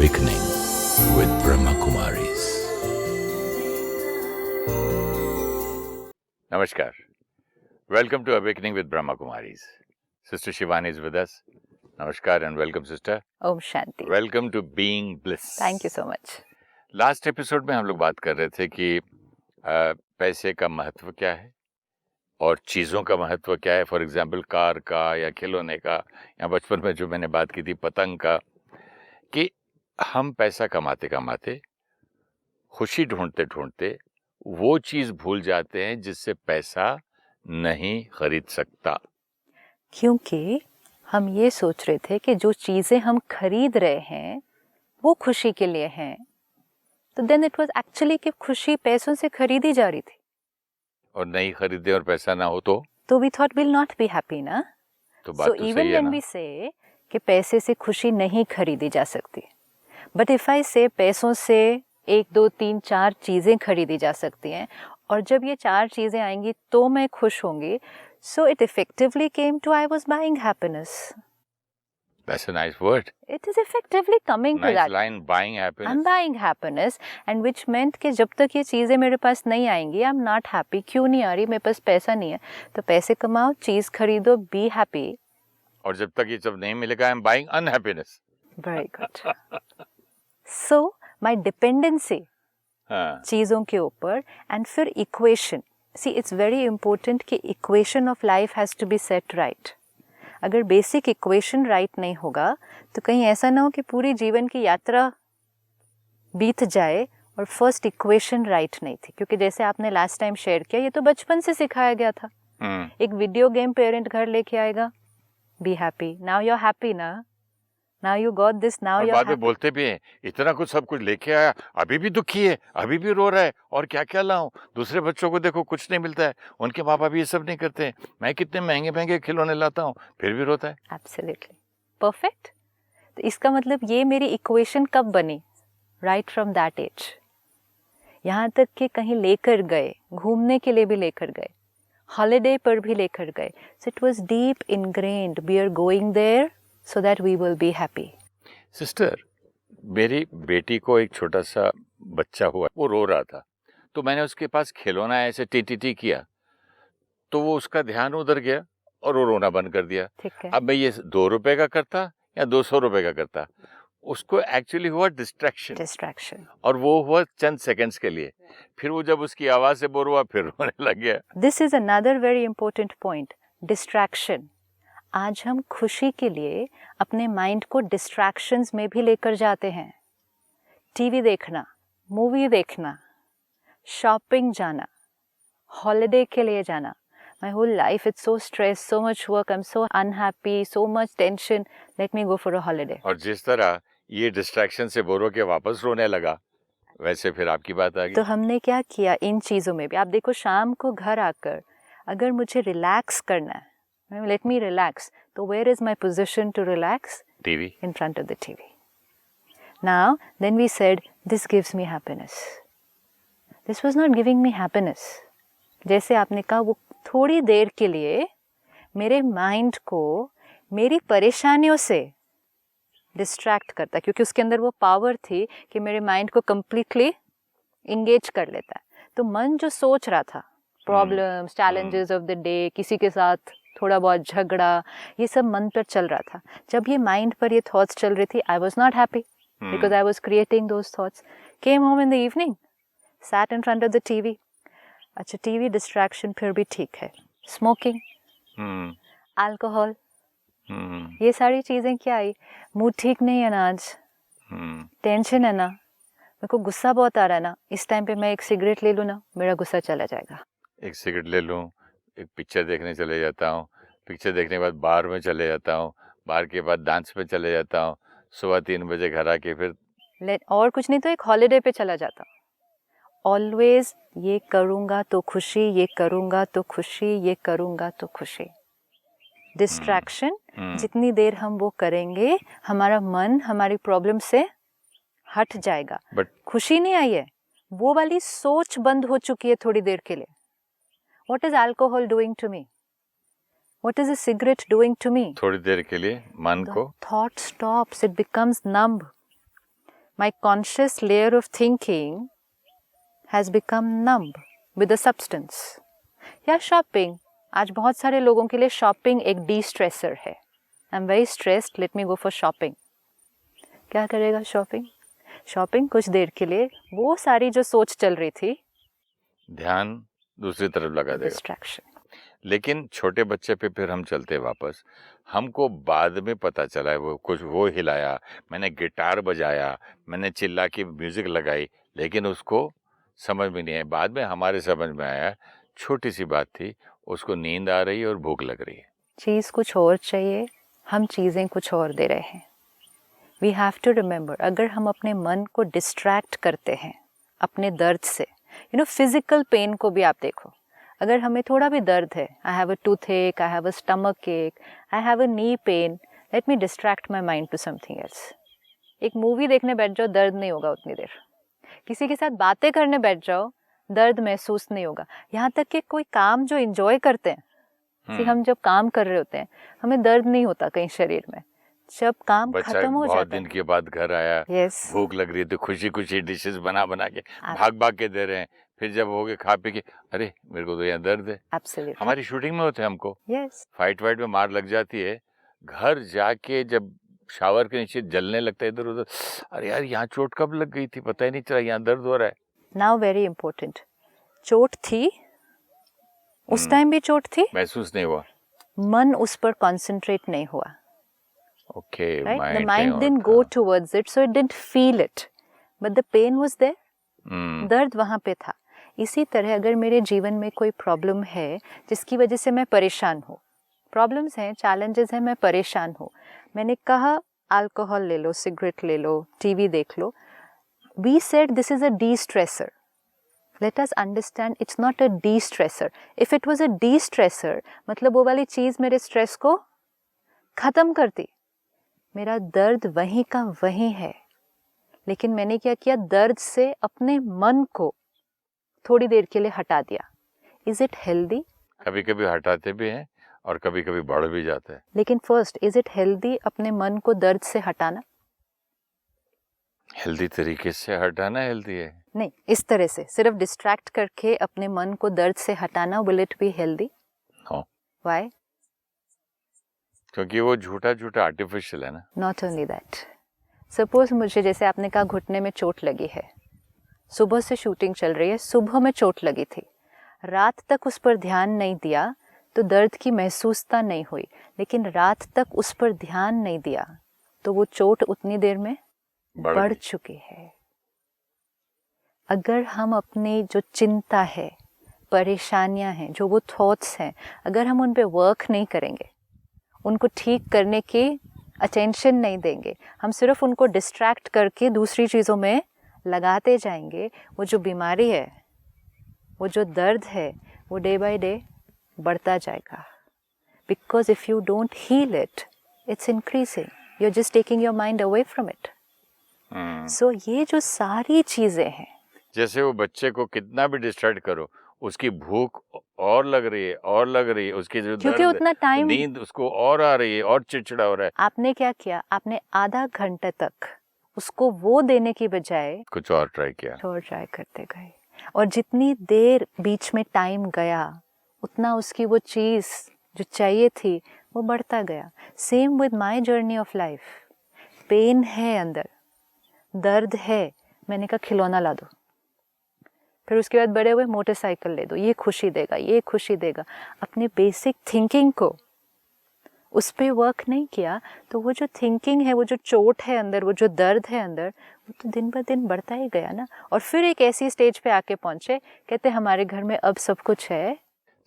Awakening with Brahma Kumaris. Namaskar. Welcome to Awakening with Brahma Kumaris. Sister Shivani is with us. Namaskar and welcome, sister. Om Shanti. Welcome to Being Bliss. Thank you so much. Last episode में हम लोग बात कर रहे थे कि पैसे का महत्व क्या है और चीज़ों का महत्व क्या है. फॉर एग्जांपल कार का या खिलौने का, या बचपन में जो मैंने बात की थी पतंग का, कि हम पैसा कमाते कमाते, खुशी ढूंढते ढूंढते वो चीज़ भूल जाते हैं जिससे पैसा नहीं खरीद सकता. क्योंकि हम ये सोच रहे थे कि जो चीज़ें हम खरीद रहे हैं वो खुशी के लिए हैं, तो देन इट वाज एक्चुअली कि खुशी पैसों से खरीदी जा रही थी और नहीं खरीदे और पैसा ना हो तो we thought will not be happy ना. तो बात तो इवन सही है व्हेन ना. वी से कि पैसे से खुशी नहीं खरीदी जा सकती, बट इफ आई से पैसों से 1 2 3 4 चीज़ें खरीदी जा सकती हैं, और जब ये 4 चीज़ें आएंगी तो मैं खुश होंगी. So it effectively came to I was buying happiness. That's a nice word. It is effectively coming to Nice that. line, buying happiness. I'm buying happiness, and which meant कि जब तक ये चीज़ें मेरे पास नहीं आएंगी, I'm not happy. क्यों नहीं आ रही? मेरे पास पैसा नहीं है, तो पैसे कमाओ, चीज़ खरीदो, be happy. और जब तक ये सब नहीं मिलेगा, I'm buying unhappiness. Very good. So my dependency हाँ. चीज़ों के ऊपर, and फिर equation. See, it's very important कि equation of life has to be set right. अगर बेसिक इक्वेशन राइट नहीं होगा तो कहीं ऐसा ना हो कि पूरी जीवन की यात्रा बीत जाए और फर्स्ट इक्वेशन राइट नहीं थी. क्योंकि जैसे आपने लास्ट टाइम शेयर किया, ये तो बचपन से सिखाया गया था. एक वीडियो गेम पेरेंट घर लेके आएगा, be happy, now you are happy ना, now you got this, now you are happy. बोलते भी हैं, इतना कुछ सब कुछ लेके आया, अभी भी दुखी है, अभी भी रो रहा है, और क्या क्या लाऊं. दूसरे बच्चों को देखो, कुछ नहीं मिलता है, उनके माँ बाप ये सब नहीं करते हैं. मैं कितने महंगे महंगे खिलौने लाता हूँ, फिर भी रोता है. Absolutely perfect. तो इसका मतलब ये मेरी इक्वेशन कब बनी? Right from that age. यहाँ तक कि कहीं लेकर गए, घूमने के लिए भी लेकर गए, हॉलिडे पर भी लेकर गए. So it was deep ingrained, we are going there so that we will be happy. Sister, मेरी बेटी को एक छोटा सा बच्चा हुआ, वो रो रहा था, तो मैंने उसके पास खिलौना ऐसे टी किया, तो वो उसका ध्यान उधर गया और वो रोना बंद कर दिया. ठीक है. अब मैं ये 2 रुपए का करता या 200 रुपए का करता, उसको एक्चुअली हुआ डिस्ट्रैक्शन, और वो हुआ चंद सेकंड्स के लिए. फिर वो जब उसकी आवाज से बोर हुआ, फिर रोने लग गया. This is another very important point, distraction. आज हम खुशी के लिए अपने माइंड को डिस्ट्रैक्शंस में भी लेकर जाते हैं. टीवी देखना, मूवी देखना, शॉपिंग जाना, हॉलिडे के लिए जाना. My whole life it's so stress, so much work, I am so unhappy, so much tension, let me go for a holiday. और जिस तरह ये डिस्ट्रैक्शन से बोर होके वापस रोने लगा, वैसे फिर आपकी बात आ गई. तो हमने क्या किया इन चीज़ों में भी? आप देखो, शाम को घर आकर अगर मुझे रिलैक्स करना है, let me relax. So where is my position to relax? TV. In front of the TV. Now, then we said, this gives me happiness. This was not giving me happiness. जैसे आपने कहा, वो थोड़ी देर के लिए मेरे माइंड को मेरी परेशानियों से डिस्ट्रैक्ट करता, क्योंकि उसके अंदर वो पावर थी कि मेरे माइंड को completely इंगेज कर लेता है. तो मन जो सोच रहा था, problems, challenges of the day, किसी के साथ थोड़ा बहुत झगड़ा, ये सब मन पर चल रहा था. जब ये माइंड पर ये थॉट्स चल रही थी, I was not happy because I was creating those thoughts. Came home in the evening, sat in front of the TV. अच्छा, टीवी डिस्ट्रैक्शन फिर भी ठीक है. स्मोकिंग, अल्कोहल, ये सारी चीज़ें क्या आई? मूड ठीक नहीं है ना आज, टेंशन है ना, मेरे को गुस्सा बहुत आ रहा है ना, इस टाइम पे मैं एक सिगरेट ले लूँ ना, मेरा गुस्सा चला जाएगा. एक सिगरेट ले लूँ, एक पिक्चर देखने चले जाता हूँ, पिक्चर देखने के बाद बार में चले जाता हूँ, बार के बाद डांस पे चले जाता हूँ, सुबह 3 बजे घर आके फिर और कुछ नहीं तो एक हॉलिडे पे चला जाता हूँ. ऑलवेज ये करूँगा तो खुशी, ये करूँगा तो खुशी, ये करूँगा तो खुशी. डिस्ट्रैक्शन जितनी देर हम वो करेंगे, हमारा मन हमारी प्रॉब्लम से हट जाएगा. बट खुशी नहीं आई है, वो वाली सोच बंद हो चुकी है थोड़ी देर के लिए. What is alcohol doing to me? What is a cigarette doing to me? थोड़ी देर के लिए मन को thought stops, it becomes numb. my conscious layer of thinking has become numb with the substance. या शॉपिंग, आज बहुत सारे लोगों के लिए शॉपिंग एक डी-स्ट्रेसर है. I am very stressed, late me go for shopping. क्या करेगा शॉपिंग? शॉपिंग कुछ देर के लिए वो सारी जो सोच चल रही थी, ध्यान दूसरी तरफ लगा देगा, डिस्ट्रैक्शन. लेकिन छोटे बच्चे पे फिर हम चलते वापस. हमको बाद में पता चला है वो कुछ वो हिलाया, मैंने गिटार बजाया, मैंने चिल्ला की म्यूजिक लगाई, लेकिन उसको समझ में नहीं आया. बाद में हमारे समझ में आया छोटी सी बात थी, उसको नींद आ रही है और भूख लग रही है. चीज़ कुछ और चाहिए, हम चीज़ें कुछ और दे रहे हैं. वी हैव टू रिमेंबर, अगर हम अपने मन को डिस्ट्रैक्ट करते हैं अपने दर्द से, यू नो फिजिकल पेन को भी आप देखो, अगर हमें थोड़ा भी दर्द है, आई हैव अ टूथ एक, I have a stomach ache, I have a knee pain, let me distract my mind to something else. एक मूवी देखने बैठ जाओ, दर्द नहीं होगा उतनी देर. किसी के साथ बातें करने बैठ जाओ, दर्द महसूस नहीं होगा. यहाँ तक कि कोई काम जो एंजॉय करते हैं, हम जब काम कर रहे होते हैं, हमें दर्द नहीं होता कहीं शरीर में. जब काम खत्म हो बहुत जाता दिन है, के बाद घर आया, Yes. भूख लग रही है, तो खुशी खुशी डिशेस बना बना के भाग भाग के दे रहे हैं. फिर जब हो गए खा पी के, अरे मेरे को तो यहाँ दर्द है. Absolutely. हमारी शूटिंग में होते हैं, हमको Yes. फाइट वाइट में मार लग जाती है, घर जाके जब शावर के नीचे जलने लगता है इधर उधर, अरे यार यहाँ चोट कब लग गई थी, पता ही नहीं चला, यहाँ दर्द हो रहा है. Now very important. चोट थी, उस टाइम भी चोट थी, महसूस नहीं हुआ. मन उस पर कंसंट्रेट नहीं हुआ. Okay, Right? The mind didn't go towards it, so it didn't feel it. But the pain was there. दर्द वहाँ पे था. इसी तरह अगर मेरे जीवन में कोई प्रॉब्लम है जिसकी वजह से मैं परेशान हूँ, प्रॉब्लम्स हैं, चैलेंजेस हैं, मैं परेशान हूँ, मैंने कहा अल्कोहल ले लो, सिगरेट ले लो, टीवी देख लो. We said this is a de-stressor. Let us understand it's not a de-stressor. If it was a de-stressor, मतलब वो वाली चीज़ मेरे स्ट्रेस को ख़त्म करती. मेरा दर्द वहीं का वहीं है, लेकिन मैंने क्या किया, दर्द से अपने मन को थोड़ी देर के लिए हटा दिया. Is it healthy? कभी कभी हटाते भी हैं और कभी कभी बढ़ भी जाता है. लेकिन फर्स्ट, इज इट हेल्दी अपने मन को दर्द से हटाना? हेल्दी तरीके से हटाना हेल्दी है. नहीं, इस तरह से सिर्फ डिस्ट्रैक्ट करके अपने मन को दर्द से हटाना, विल इट बी हेल्दी? हाँ. व्हाई? क्योंकि वो झूठा झूठा आर्टिफिशियल है ना. नॉट ओनली दैट, सपोज मुझे, जैसे आपने कहा घुटने में चोट लगी है, सुबह से शूटिंग चल रही है, सुबह में चोट लगी थी, रात तक उस पर ध्यान नहीं दिया तो दर्द की महसूसता नहीं हुई, लेकिन रात तक उस पर ध्यान नहीं दिया तो वो चोट उतनी देर में बढ़ चुकी है. अगर हम अपनी जो चिंता है, परेशानियां हैं, जो वो थॉट्स हैं, अगर हम उन पे वर्क नहीं करेंगे, उनको ठीक करने की अटेंशन नहीं देंगे, हम सिर्फ उनको डिस्ट्रैक्ट करके दूसरी चीज़ों में लगाते जाएंगे, वो जो बीमारी है, वो जो दर्द है, वो डे बाय डे बढ़ता जाएगा. Because if you don't heal it, it's increasing, you are just taking your mind away from it. So ये जो सारी चीज़ें हैं, जैसे वो बच्चे को कितना भी डिस्ट्रैक्ट करो, उसकी भूख और लग रही है और लग रही है, उसकी जो क्योंकि दर्द, उतना टाइम, नींद उसको और आ रही है और चिड़चिड़ा हो रहा है. आपने क्या किया, आपने आधा घंटे तक उसको वो देने की बजाय कुछ और ट्राई किया, और ट्राई करते गए, और जितनी देर बीच में टाइम गया उतना उसकी वो चीज़ जो चाहिए थी वो बढ़ता गया. Same with my journey of life. Pain है अंदर, दर्द है, मैंने कहा खिलौना ला दो, फिर उसके बाद बड़े हुए मोटरसाइकिल ले दो, ये खुशी देगा, ये खुशी देगा. अपने बेसिक थिंकिंग को उस पर वर्क नहीं किया तो वो जो थिंकिंग है, वो जो चोट है अंदर, वो जो दर्द है अंदर, वो तो दिन ब दिन बढ़ता ही गया ना. और फिर एक ऐसी स्टेज पे आके पहुंचे, कहते हमारे घर में अब सब कुछ है,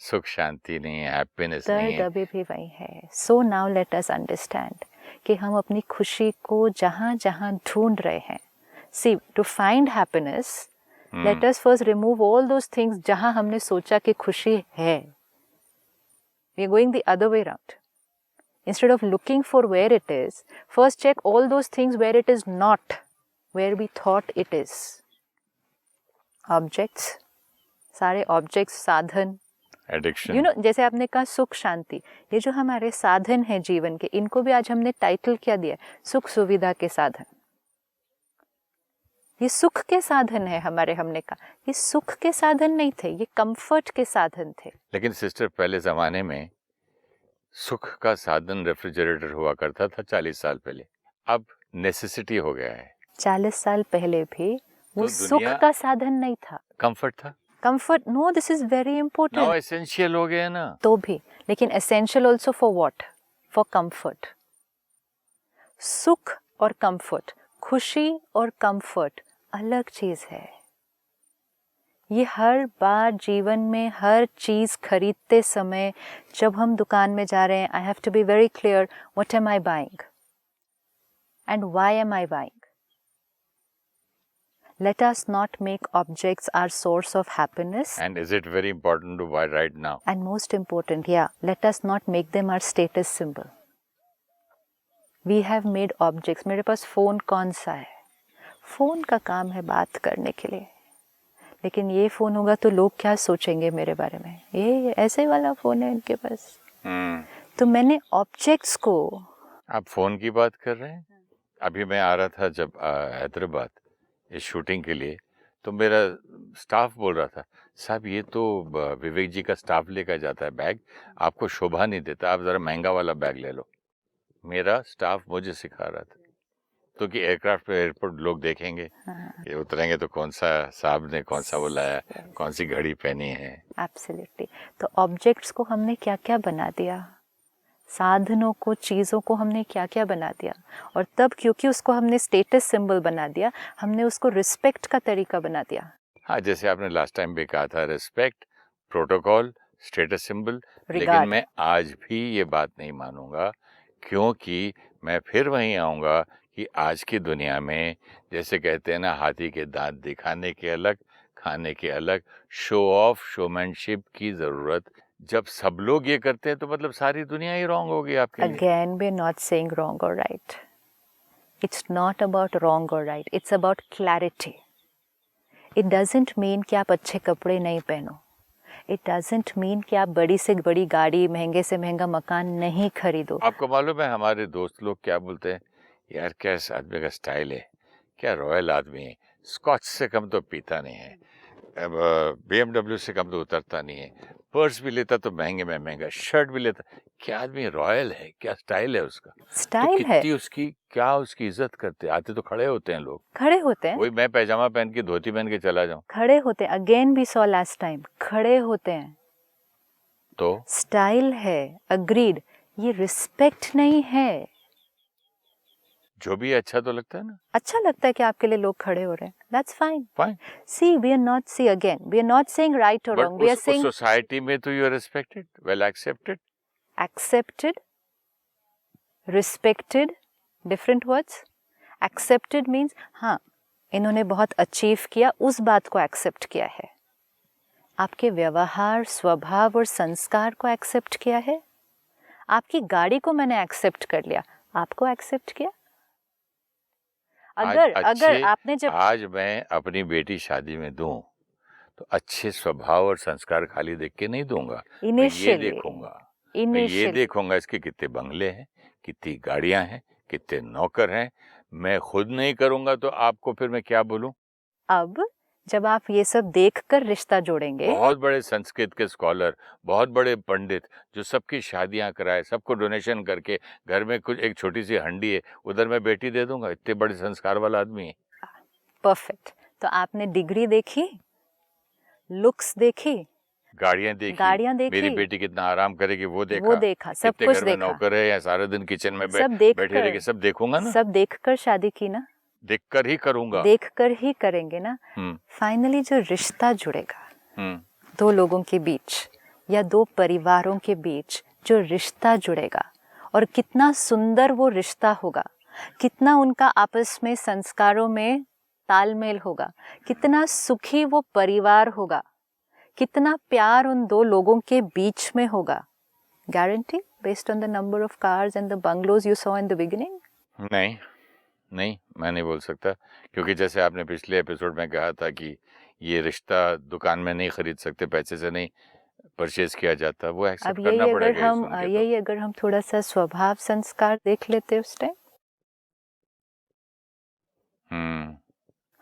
सुख शांति नहीं है, हैप्पीनेस नहीं दर्द है. अभी भी वही है. So now let us understand कि हम अपनी खुशी को जहाँ जहाँ ढूंढ रहे हैं, see to find happiness, let us first remove all those things जहाँ हमने सोचा कि खुशी है. We are going the other way around. Instead of looking for where it is, first check all those things where it is not, where we thought it is. Objects, सारे objects, साधन, addiction, you know, जैसे आपने कहा सुख शांति, ये जो हमारे साधन हैं जीवन के, इनको भी आज हमने टाइटल क्या दिया, सुख सुविधा के साधन. ये सुख के साधन है हमारे, हमने कहा ये सुख के साधन नहीं थे, ये कंफर्ट के साधन थे। लेकिन सिस्टर पहले ज़माने में सुख का साधन रेफ्रिजरेटर हुआ करता था 40 साल पहले, अब नेसेसिटी हो गया है। 40 साल पहले भी वो तो सुख दुनिया का साधन नहीं था, कंफर्ट था, comfort. No, this is very now important. Essential हो गया ना। तो भी, लेकिन essential also for what? For comfort. सुख और कंफर्ट, खुशी और कंफर्ट अलग चीज है। ये हर बार जीवन में हर चीज खरीदते समय जब हम दुकान में जा रहे हैं, I have to be very clear, what am I buying and why am I buying? Let us not make objects our source of happiness. And is it very important to buy right now? And most important, yeah, let us not make them our status symbol. We have made objects. मेरे पास phone कौन सा है? Phone का काम है बात करने के लिए, लेकिन ये फ़ोन होगा तो लोग क्या सोचेंगे मेरे बारे में? ये ऐसे वाला फ़ोन है इनके पास। तो मैंने ऑब्जेक्ट्स को, आप फ़ोन की बात कर रहे हैं? अभी मैं आ रहा था जब हैदराबाद इस शूटिंग के लिए, तो मेरा स्टाफ बोल रहा था, साहब ये तो विवेक जी का स्टाफ लेकर जाता है बैग, आपको शोभा नहीं देता, आप ज़रा महंगा वाला बैग ले लो। मेरा स्टाफ मुझे सिखा रहा था, तो कि एयरक्राफ्ट पे एयरपोर्ट लोग देखेंगे, ये उतरेंगे तो कौन सा साहब ने कौन सा वो लाया, कौन सी घड़ी पहनी है। एब्सोल्युटली। तो ऑब्जेक्ट्स को हमने क्या क्या बना दिया, साधनों को, चीज़ों को हमने क्या क्या बना दिया, और तब क्योंकि उसको हमने स्टेटस सिंबल बना दिया, हमने उसको रिस्पेक्ट का तरीका बना दिया। हाँ, जैसे आपने लास्ट टाइम भी कहा था, रिस्पेक्ट, प्रोटोकॉल, स्टेटस सिंबल, लेकिन मैं आज भी ये बात नहीं मानूंगा, क्योंकि मैं फिर वहीं आऊँगा कि आज की दुनिया में जैसे कहते हैं ना, हाथी के दांत दिखाने के अलग, खाने के अलग, शो ऑफ, शोमैनशिप की ज़रूरत। जब सब लोग ये करते हैं तो मतलब सारी दुनिया ही रॉन्ग होगी आपके लिए। Again, we are not saying wrong or right. It's not about wrong or right. It's about clarity. It doesn't mean कि आप अच्छे कपड़े नहीं पहनो. It doesn't mean कि आप बड़ी से बड़ी गाड़ी, महंगे से महंगा मकान नहीं खरीदो. आपको मालूम है हमारे दोस्त लोग क्या बोलते हैं, यार क्या इस आदमी का स्टाइल है, क्या रॉयल आदमी है, स्कॉच से कम तो पीता नहीं है, BMW से कम तो उतरता नहीं है, पर्स भी लेता तो महंगे में महंगा, शर्ट भी लेता, क्या आदमी रॉयल है, क्या स्टाइल है उसका, स्टाइल तो है, कितनी उसकी, क्या उसकी इज्जत करते, आते तो खड़े होते हैं लोग, खड़े होते हैं, वही मैं पैजामा पहन के धोती पहन के चला जाऊं, खड़े होते हैं। अगेन भी सॉ लास्ट टाइम खड़े होते हैं, तो स्टाइल है, अग्रीड, ये रिस्पेक्ट नहीं है। जो भी अच्छा तो लगता है ना, अच्छा लगता है कि आपके लिए लोग खड़े हो रहे हैं, that's fine. Fine, see we are not, see again we are not saying right और wrong, we are saying society में तो you are respected, well accepted, accepted, respected, different words. Accepted means हाँ, इन्होंने बहुत अचीव किया, उस बात को एक्सेप्ट किया है। आपके व्यवहार, स्वभाव और संस्कार को एक्सेप्ट किया है। आपकी गाड़ी को मैंने एक्सेप्ट कर लिया, आपको एक्सेप्ट किया। अगर आपने जब आज मैं अपनी बेटी शादी में दूं तो अच्छे स्वभाव और संस्कार खाली देख के नहीं दूंगा, मैं ये देखूंगा इसके कितने बंगले हैं, कितनी गाड़ियां हैं, कितने नौकर हैं। मैं खुद नहीं करूंगा तो आपको फिर मैं क्या बोलूं। अब जब आप ये सब देखकर रिश्ता जोड़ेंगे, बहुत बड़े संस्कृत के स्कॉलर, बहुत बड़े पंडित जो सबकी शादियां कराए, सबको डोनेशन करके, घर में कुछ एक छोटी सी हंडी है, उधर मैं बेटी दे दूंगा, इतने बड़े संस्कार वाला आदमी है। परफेक्ट। तो आपने डिग्री देखी, लुक्स देखी, गाड़ियां देखी, मेरी बेटी कितना आराम करेगी वो देखा, सब कुछ देखा, नौकर है या सारे दिन किचन में बैठे रहेगी, सब देखूंगा ना, सब देखकर शादी की ना, देखकर ही करूंगा, देखकर ही करेंगे ना। फाइनली जो रिश्ता जुड़ेगा दो लोगों के बीच या दो परिवारों के बीच, जो रिश्ता जुड़ेगा, और कितना सुंदर वो रिश्ता होगा, कितना उनका आपस में संस्कारों में तालमेल होगा, कितना सुखी वो परिवार होगा, कितना प्यार उन दो लोगों के बीच में होगा। Guarantee based on the number of cars and the bungalows you saw in the beginning? नहीं, मैं नहीं बोल सकता, क्योंकि जैसे आपने पिछले एपिसोड में कहा था कि ये रिश्ता दुकान में नहीं खरीद सकते, पैसे से नहीं परचेज किया जाता, वो एक्सेप्ट करना पड़ेगा। यही अगर हम थोड़ा सा स्वभाव संस्कार देख लेते उस टाइम,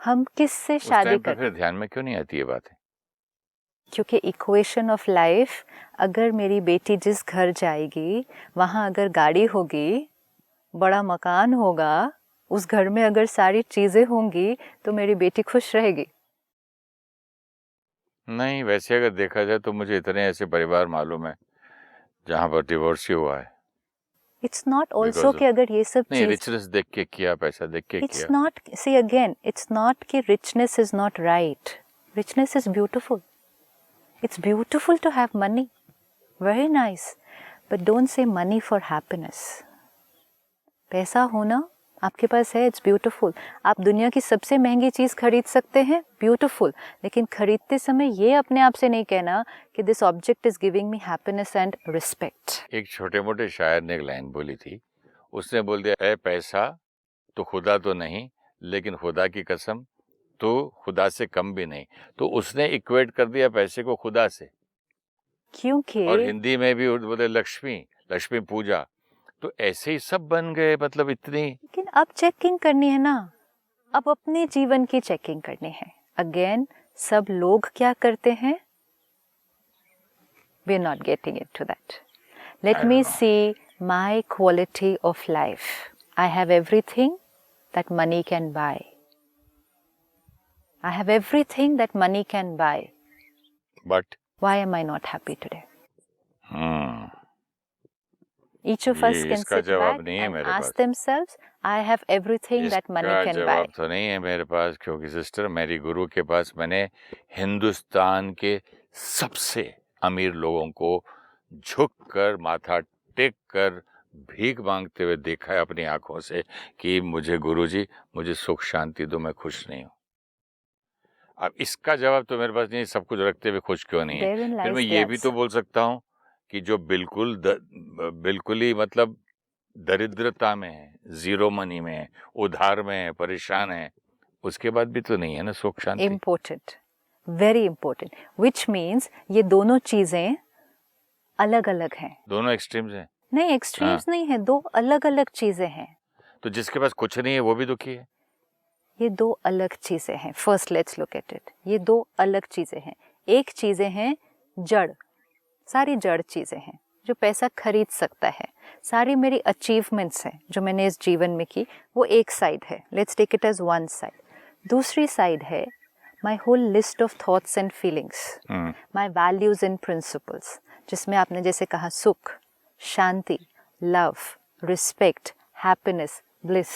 हम किससे उस शादी टाइम पर करते फिर ध्यान में क्यों नहीं आती ये बातें? क्योंकि इक्वेशन ऑफ लाइफ, अगर मेरी बेटी जिस घर जाएगी वहाँ अगर गाड़ी होगी, बड़ा मकान होगा, उस घर में अगर सारी चीज़ें होंगी तो मेरी बेटी खुश रहेगी। नहीं, वैसे अगर देखा जाए तो मुझे इतने ऐसे परिवार मालूम है जहाँ पर डिवोर्स ही हुआ है। It's not also Because of- कि अगर ये सब नहीं, चीज़, रिचनेस देख के किया, पैसा देख के इट्स किया। Not, see again, it's not कि richness is not right. Richness is beautiful. It's beautiful to have money. Very nice. But don't say money for happiness. पैसा होना आपके पास है, इट्स ब्यूटीफुल। आप दुनिया की सबसे महंगी चीज़ खरीद सकते हैं, ब्यूटीफुल। लेकिन खरीदते समय ये अपने आप से नहीं कहना कि this object is giving me happiness and respect. एक छोटे मोटे शायर ने एक लाइन बोली थी, उसने बोल दिया, ए पैसा तो खुदा तो नहीं, लेकिन खुदा की कसम तो खुदा से कम भी नहीं। तो उसने इक्वेट कर दिया पैसे को खुदा से। क्योंकि और हिंदी में भी बोले लक्ष्मी, लक्ष्मी पूजा, तो ऐसे ही सब बन गए, मतलब इतनी। लेकिन अब चेकिंग करनी है ना, अब अपने जीवन की चेकिंग करनी है। अगेन, सब लोग क्या करते हैं, we are not getting it to that. Let me see my quality of life. I have everything that money can buy. I have everything that money can buy. But Why am I not happy today? Each of us ये can इसका sit जवाब back नहीं है and मेरे ask pass. themselves, I have everything that money इसका can जवाब buy. तो नहीं है मेरे पास, क्योंकि सिस्टर मेरी गुरु के पास मैंने हिंदुस्तान के सबसे अमीर लोगों को झुक कर, माथा टेक कर, भीख मांगते हुए देखा है अपनी आंखों से कि मुझे गुरुजी, मुझे सुख शांति दो, मैं खुश नहीं हूँ। अब इसका जवाब तो मेरे पास नहीं, सब कुछ रखते हुए खुश क्यों नहीं है। Therein फिर lies मैं the ये भी तो answer. बोल सकता हूँ कि जो बिल्कुल ही मतलब दरिद्रता में है, जीरो मनी में है, उधार में है, परेशान है, उसके बाद भी तो नहीं है ना सुख शांति। Important. Very important. Which means ये दोनों चीजें अलग अलग हैं। दोनों एक्सट्रीम्स हैं। नहीं, एक्सट्रीम्स नहीं है, दो अलग अलग चीजें हैं। तो जिसके पास कुछ नहीं है वो भी दुखी है। ये दो अलग चीजें हैं। First let's look at it. ये दो अलग चीजें हैं। एक चीजें हैं जड़, सारी जड़ चीजें हैं जो पैसा खरीद सकता है। सारी मेरी अचीवमेंट्स हैं जो मैंने इस जीवन में की, वो एक साइड है। Let's take it as one side. दूसरी साइड है my whole list of thoughts and feelings, my values and principles, जिसमें आपने जैसे कहा सुख, शांति, लव, रिस्पेक्ट, हैप्पीनेस, ब्लिस,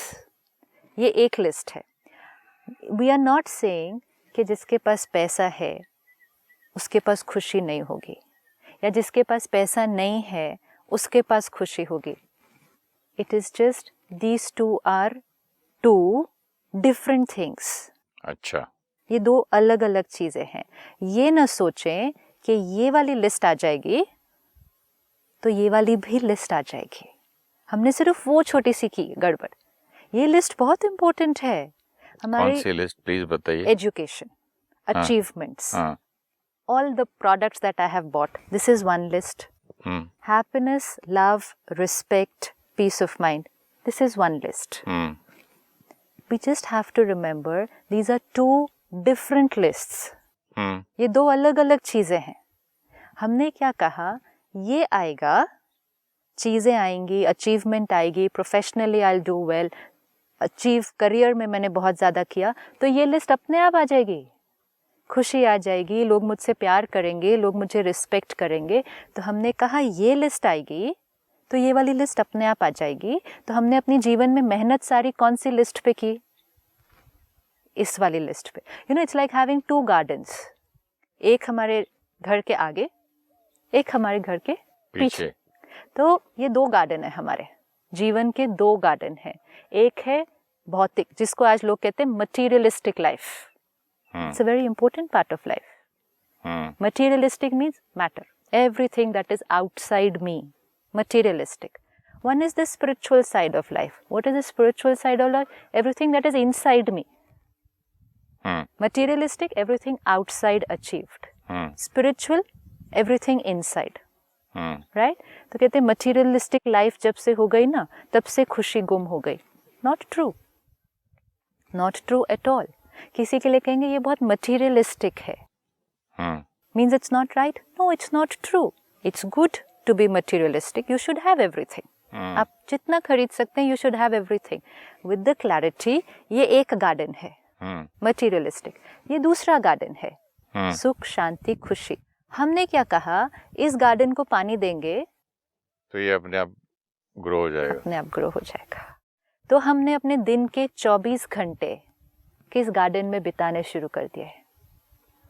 ये एक लिस्ट है। वी आर नॉट सेइंग कि जिसके पास पैसा है उसके पास खुशी नहीं होगी, या जिसके पास पैसा नहीं है उसके पास खुशी होगी। It is just these two are two different things. अच्छा, ये दो अलग अलग चीजें हैं। ये ना सोचें कि ये वाली लिस्ट आ जाएगी तो ये वाली भी लिस्ट आ जाएगी। हमने सिर्फ वो छोटी सी की गड़बड़। ये लिस्ट बहुत इंपॉर्टेंट है कौन हमारी। सी लिस्ट प्लीज बताइए। एजुकेशन, अचीवमेंट्स, हाँ, all the products that I have bought, this is one list. Happiness, love, respect, peace of mind, this is one list. We just have to remember these are two different lists. ये दो अलग अलग चीजें हैं। हमने क्या कहा, ये आएगा, चीजें आएंगी, अचीवमेंट आएगी, professionally I do well, achieve career में मैंने बहुत ज्यादा किया, तो ये लिस्ट अपने आप आ जाएगी। खुशी आ जाएगी, लोग मुझसे प्यार करेंगे, लोग मुझे रिस्पेक्ट करेंगे। तो हमने कहा ये लिस्ट आएगी तो ये वाली लिस्ट अपने आप आ जाएगी। तो हमने अपनी जीवन में मेहनत सारी कौन सी लिस्ट पे की, इस वाली लिस्ट पे। You know, it's like having two gardens, एक हमारे घर के आगे, एक हमारे घर के पीछे। तो ये दो गार्डन है, हमारे जीवन के दो गार्डन हैं। एक है भौतिक, जिसको आज लोग कहते हैं materialistic life. It's a very important part of life. Materialistic means matter. Everything that is outside me. Materialistic. One is the spiritual side of life. What is the spiritual side of life? Everything that is inside me. Materialistic, everything outside achieved. Spiritual, everything inside. Right? तो कहते हैं materialistic life जब से हो गई ना, तब से खुशी गुम हो गई. Not true. Not true at all. किसी के लिए कहेंगे ये बहुत मटीरियलिस्टिक है, means it's not right. No, it's not true. It's good to be materialistic. You should have everything. आप जितना खरीद सकते हैं, you should have everything with the clarity. ये एक गार्डन है मटीरियलिस्टिक, ये दूसरा गार्डन है सुख, शांति, खुशी. हमने क्या कहा, इस गार्डन को पानी देंगे तो ये अपने आप ग्रो हो जाएगा. अपने आप ग्रो हो जाएगा. तो हमने अपने दिन के 24 घंटे किस गार्डन में बिताने शुरू कर दिए.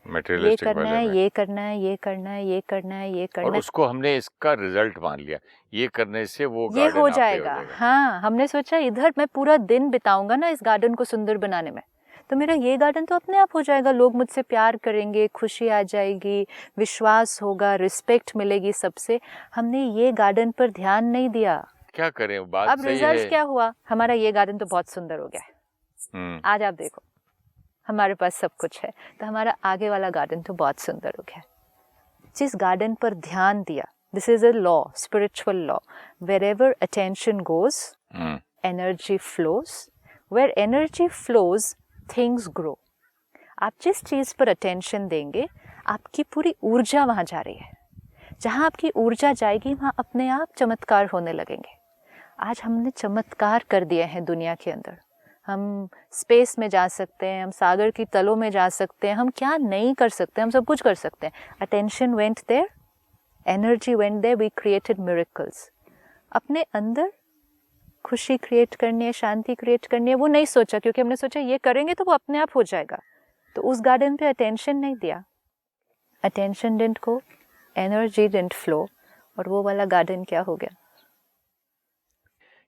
ये करना है, ये करना है, ये करना है, ये करना है, ये करना है, और उसको हमने इसका रिजल्ट मान लिया, ये करने से वो ये हो जाएगा. हाँ, हमने सोचा इधर मैं पूरा दिन बिताऊंगा ना इस गार्डन को सुंदर बनाने में, तो मेरा ये गार्डन तो अपने आप हो जाएगा. लोग मुझसे प्यार करेंगे, खुशी आ जाएगी, विश्वास होगा, रिस्पेक्ट मिलेगी सबसे. हमने ये गार्डन पर ध्यान नहीं दिया. क्या करें, बात अब सही रिजल्ट है. क्या हुआ, हमारा ये गार्डन तो बहुत सुंदर हो गया है. आज आप देखो हमारे पास सब कुछ है, तो हमारा आगे वाला गार्डन तो बहुत सुंदर हो गया. जिस गार्डन पर ध्यान दिया, this is a law, spiritual law. Wherever attention goes, energy flows. Where energy flows, things grow. आप जिस चीज़ पर अटेंशन देंगे, आपकी पूरी ऊर्जा वहाँ जा रही है. जहाँ आपकी ऊर्जा जाएगी, वहाँ अपने आप चमत्कार होने लगेंगे. आज हमने चमत्कार कर दिए हैं दुनिया के अंदर. हम स्पेस में जा सकते हैं, हम सागर की तलों में जा सकते हैं, हम क्या नहीं कर सकते, हम सब कुछ कर सकते हैं. Attention went there, energy went there, we created miracles. अपने अंदर खुशी क्रिएट करनी है, शांति क्रिएट करनी है, वो नहीं सोचा, क्योंकि हमने सोचा ये करेंगे तो वो अपने आप हो जाएगा. तो उस गार्डन पे अटेंशन नहीं दिया, attention didn't go, energy didn't flow, और वो वाला गार्डन क्या हो गया.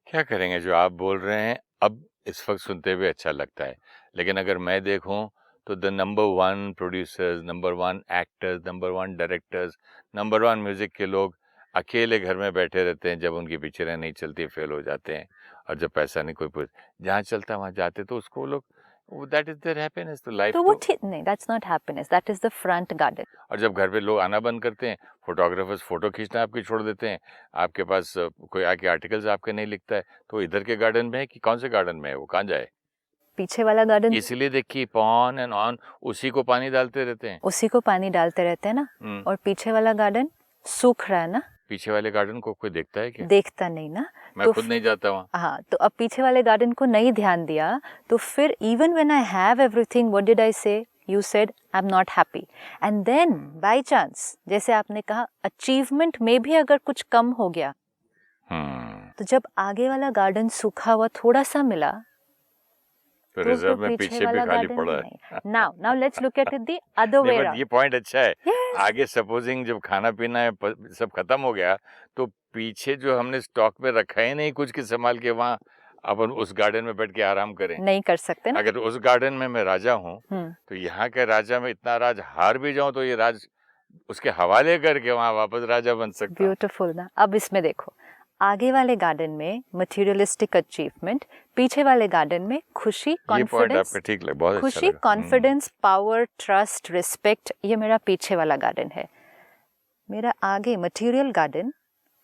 क्या करेंगे, जो आप बोल रहे हैं अब इस वक्त सुनते हुए अच्छा लगता है, लेकिन अगर मैं देखूं तो the number 1 producers, number 1 actors, number 1 directors, number 1 music के लोग अकेले घर में बैठे रहते हैं. जब उनकी पिक्चरें नहीं चलती फेल हो जाते हैं, और जब पैसा नहीं कोई जहाँ चलता वहाँ जाते, तो उसको लोग दैट इज देयर हैप्पीनेस. तो लाइफ तो वो ठीक नहीं, that's not happiness, that is the front garden. और जब घर पे लोग आना बंद करते हैं, फोटोग्राफर्स फोटो खींचना आपकी छोड़ देते हैं, आपके पास कोई आके आर्टिकल्स आपके नहीं लिखता है, तो इधर के गार्डन में है कि कौन से गार्डन में है, वो कहाँ जाए. पीछे वाला गार्डन, इसीलिए देखिए ऑन एंड ऑन उसी को पानी डालते रहते हैं, उसी को पानी डालते रहते हैं ना. और पीछे वाला गार्डन सूख रहा है ना. पीछे वाले गार्डन को कोई देखता है क्या? देखता नहीं ना. मैं तो खुद नहीं जाता वहाँ. हाँ, तो अब पीछे वाले गार्डन को नहीं ध्यान दिया, तो फिर even when I have everything, what did I say, you said I am not happy. And then by chance, जैसे आपने कहा, अचीवमेंट में भी अगर कुछ कम हो गया, तो जब आगे वाला गार्डन सूखा हुआ थोड़ा सा मिला, तो रिजर्व में पीछे भी खाली पड़ा है. Now let's look at it the other way around. ये पॉइंट अच्छा है. Yes. आगे सपोजिंग जब खाना पीना है सब खत्म हो गया, तो पीछे जो हमने स्टॉक में रखा ही नहीं कुछ के संभाल के, वहाँ अपन उस गार्डन में बैठ के आराम करें, नहीं कर सकते ना. अगर उस गार्डन में मैं राजा हूँ, तो यहाँ के राजा में इतना राज हार भी जाऊं, तो ये राज उसके हवाले करके वहाँ वापस राजा बन सकता. ब्यूटीफुल ना. अब इसमें देखो, आगे वाले गार्डन में मटेरियलिस्टिक अचीवमेंट, पीछे वाले गार्डन में खुशी, कॉन्फिडेंस, ठीक लगा, बहुत खुशी, अच्छा लगा. कॉन्फिडेंस, पावर, ट्रस्ट, रिस्पेक्ट, ये मेरा पीछे वाला गार्डन है. मेरा आगे मटेरियल गार्डन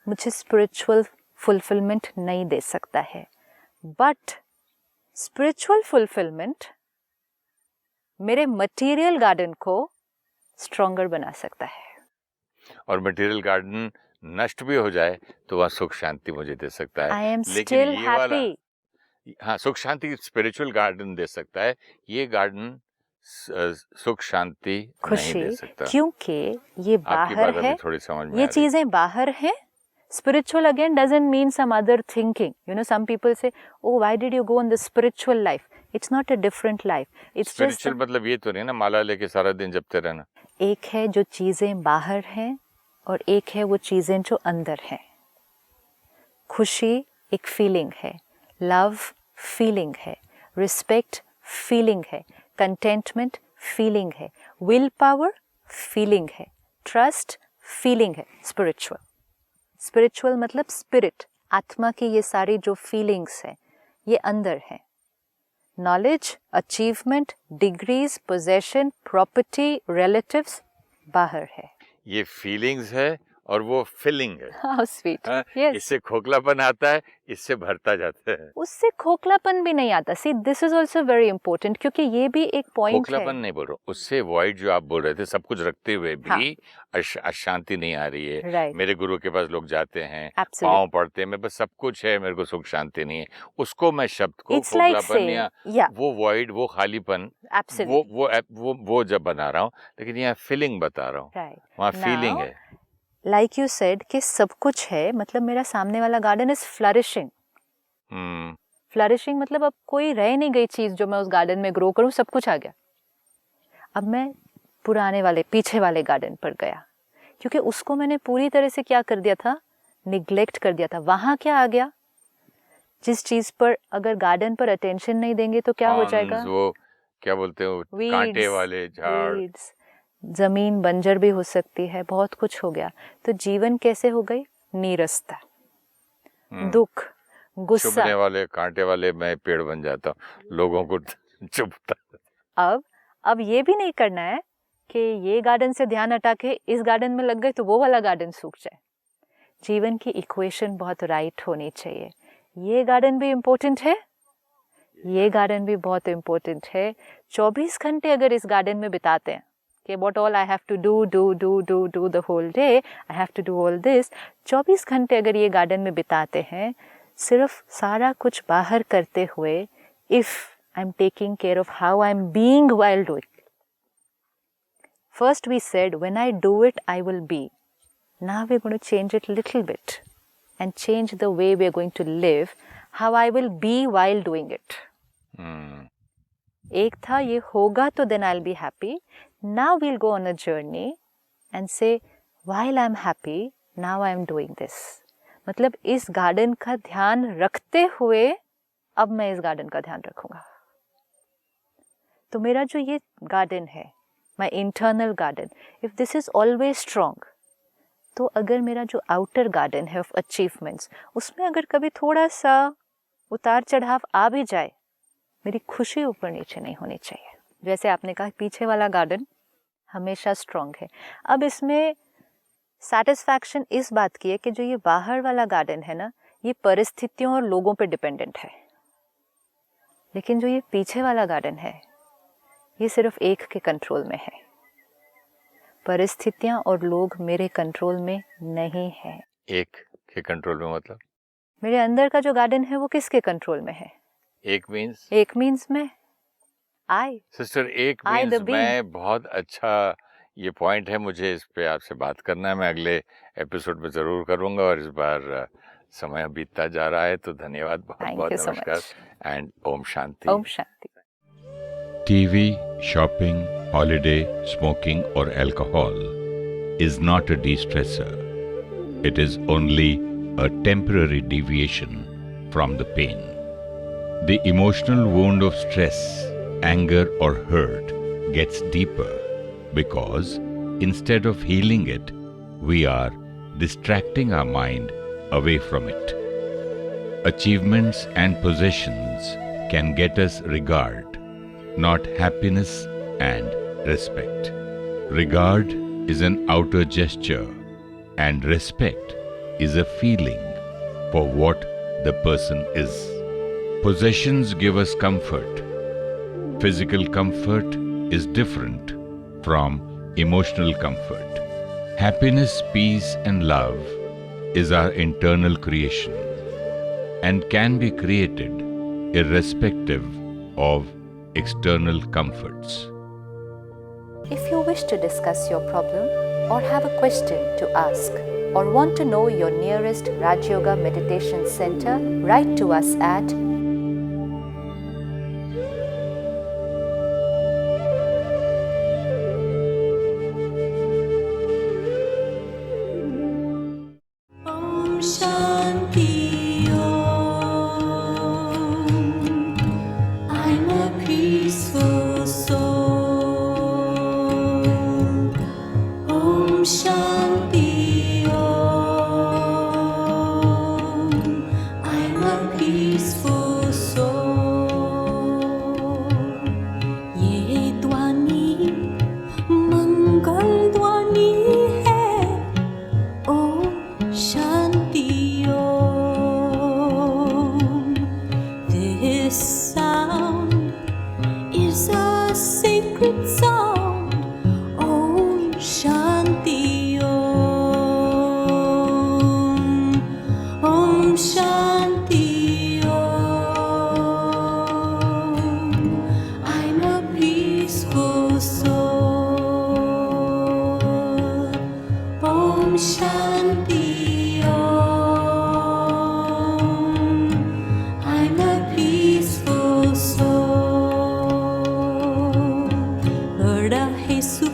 मुझे स्पिरिचुअल फुलफिलमेंट नहीं दे सकता है, बट स्पिरिचुअल फुलफिलमेंट मेरे मटेरियल गार्डन को स्ट्रॉन्गर बना सकता है. और मटेरियल गार्डन नष्ट भी हो जाए तो वहाँ सुख शांति मुझे दे सकता है. आई एम लेकिन स्टिल ये वाला, हैप्पी. हाँ, सुख शांति स्पिरिचुअल गार्डन दे सकता है, ये गार्डन सुख शांति नहीं खुशी, दे सकता. क्योंकि ये आपकी बाहर बात है, अभी थोड़ी समझ में ये आ रही. चीजें बाहर हैं. Spiritual again doesn't mean some other thinking. You know, some people say, "Oh, why did you go on the spiritual life?" It's not a different life. It's spiritual just मतलब ये तो नहीं ना माला लेके सारा दिन जपते रहना. एक है जो चीजें बाहर हैं, और एक है वो चीजें जो अंदर हैं. खुशी एक फीलिंग है, लव फीलिंग है, रिस्पेक्ट फीलिंग है, कंटेंटमेंट फीलिंग है, विल पावर फीलिंग है, ट्रस्ट फीलिंग है. स्पिरिचुअल, स्पिरिचुअल मतलब स्पिरिट, आत्मा की ये सारी जो फीलिंग्स हैं, ये अंदर हैं. Knowledge, achievement, degrees, possession, property, relatives बाहर है. ये फीलिंग्स है और वो फिलिंग है। How sweet. हाँ, यस, इससे खोखलापन आता है, इससे भरता जाता है। उससे खोखलापन भी नहीं आता। See this is also very important, क्योंकि ये भी एक पॉइंट है। खोखलापन नहीं बोल रहा हूँ, उससे वॉइड जो आप बोल रहे थे, सब कुछ रखते हुए हाँ। भी अशांति नहीं आ रही है। राइट, मेरे गुरु के पास लोग जाते हैं, एब्सोल्युटली। पाँव पड़ते हैं, मैं बस सब कुछ है, मेरे को सुख शांति नहीं है। उसको मैं शब्द को इट्स लाइक खोखलापन या या वो वॉइड, वो खालीपन, एब्सोल्युटली वो जब बना रहा हूँ, लेकिन यहाँ फीलिंग बता रहा हूँ, राइट। वहाँ फीलिंग नाउ है। लाइक यू सेड कि सब कुछ है, मतलब मेरा सामने वाला गार्डन इज फ्लरिशिंग। फ्लरिशिंग मतलब अब कोई रह नहीं गई चीज जो मैं उस गार्डन में ग्रो करूं, सब कुछ आ गया। अब मैं पुराने वाले पीछे वाले गार्डन पर गया, क्योंकि उसको मैंने पूरी तरह से क्या कर दिया था, निग्लेक्ट कर दिया था। वहां क्या आ गया, जिस चीज पर अगर गार्डन पर अटेंशन नहीं देंगे तो क्या हो जाएगा, Ponds, वो क्या बोलते हो, कांटे वाले झाड़। वीड्स, जमीन बंजर भी हो सकती है, बहुत कुछ हो गया। तो जीवन कैसे हो गई, नीरसता, दुख, गुस्सा। चुभने वाले कांटे वाले मैं पेड़ बन जाता हूँ, लोगों को चुभता। अब ये भी नहीं करना है कि ये गार्डन से ध्यान हटा के इस गार्डन में लग गए तो वो वाला गार्डन सूख जाए। जीवन की इक्वेशन बहुत राइट होनी चाहिए। ये गार्डन भी इम्पोर्टेंट है, ये गार्डन भी बहुत इम्पोर्टेंट है। 24 घंटे अगर इस गार्डन में बिताते हैं कि what all I have to do the whole day, I have to do all this, 24 घंटे अगर ये गार्डन में बिताते हैं सिर्फ सारा कुछ बाहर करते हुए, if I am taking care of how I am being while doing. First we said when I do it I will be. Now we're going to change it little bit and change the way we're going to live, how I will be while doing it. एक था ये होगा तो then I'll be happy. Now we'll go on a journey and say while I'm happy now I'm doing this. मतलब इस garden का ध्यान रखते हुए अब मैं इस गार्डन का ध्यान रखूंगा। तो मेरा जो ये गार्डन है, my internal garden, if this is always strong, तो अगर मेरा जो आउटर गार्डन है ऑफ अचीवमेंट्स, उसमें अगर कभी थोड़ा सा उतार चढ़ाव आ भी जाए, मेरी खुशी ऊपर नीचे नहीं होनी चाहिए। जैसे आपने कहा पीछे वाला गार्डन हमेशा स्ट्रॉन्ग है। अब इसमें सेटिस्फैक्शन इस बात की है कि जो ये बाहर वाला गार्डन है ना, ये परिस्थितियों और लोगों पर डिपेंडेंट है, लेकिन जो ये पीछे वाला गार्डन है ये सिर्फ एक के कंट्रोल में है। परिस्थितियां और लोग मेरे कंट्रोल में नहीं है। एक के कंट्रोल में मतलब मेरे अंदर का जो गार्डन है वो किसके कंट्रोल में है? एक मीन्स में आई सिस्टर, एक मीन्स मैं, बहुत अच्छा ये पॉइंट है, मुझे इस पे आपसे बात करना है, मैं अगले एपिसोड में जरूर करूंगा। और इस बार समय बीतता जा रहा है, तो धन्यवाद, बहुत बहुत नमस्कार एंड ओम शांति। ओम शांति। TV, shopping, holiday, smoking or alcohol is not a de-stressor. It is only a temporary deviation from the pain. The emotional wound of stress, anger or hurt gets deeper because instead of healing it, we are distracting our mind away from it. Achievements and possessions can get us regard, not happiness and respect. Regard is an outer gesture and respect is a feeling for what the person is. Possessions give us comfort. Physical comfort is different from emotional comfort. Happiness, peace and love is our internal creation and can be created irrespective of external comforts. If you wish to discuss your problem or have a question to ask or want to know your nearest Raj Yoga Meditation Center, write to us at I'm a peaceful sacred sound. Om Shanti Om. Om Shanti Om. I'm a peaceful soul. Om Shanti Om. I'm a peaceful soul. बड़ा है सुख